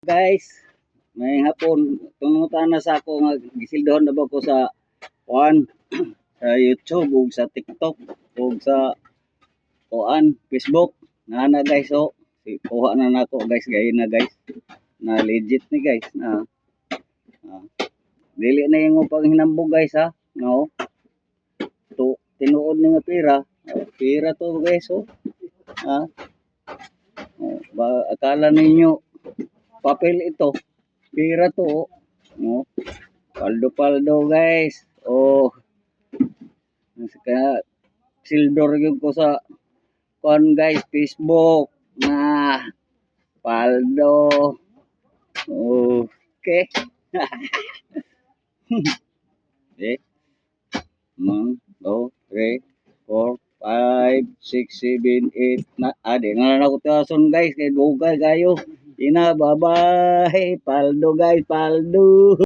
Guys, may hapon tungutan na sa ako nga gisildohan na ba ko sa kuan sa YouTube ug sa TikTok ug sa kuan Facebook. Na guys oh. Kuha na nako guys gay na guys. Na legit ni guys na dili na yung pang hinambog guys ha. No. To tinuod ni nga pira. Pira to guys oh. Ha? Ba, akala ninyo papel ito. Pira to oh. No. Paldo-paldo guys. Oh, kaya sildor yung ko sa kon guys Facebook na paldo. Okay. Eh, 1, 2, 3, 4, 5, 6, 7, 8 na adi nga na ko tason guys kay dugay kayo. Ina bye bye paldo guys paldo.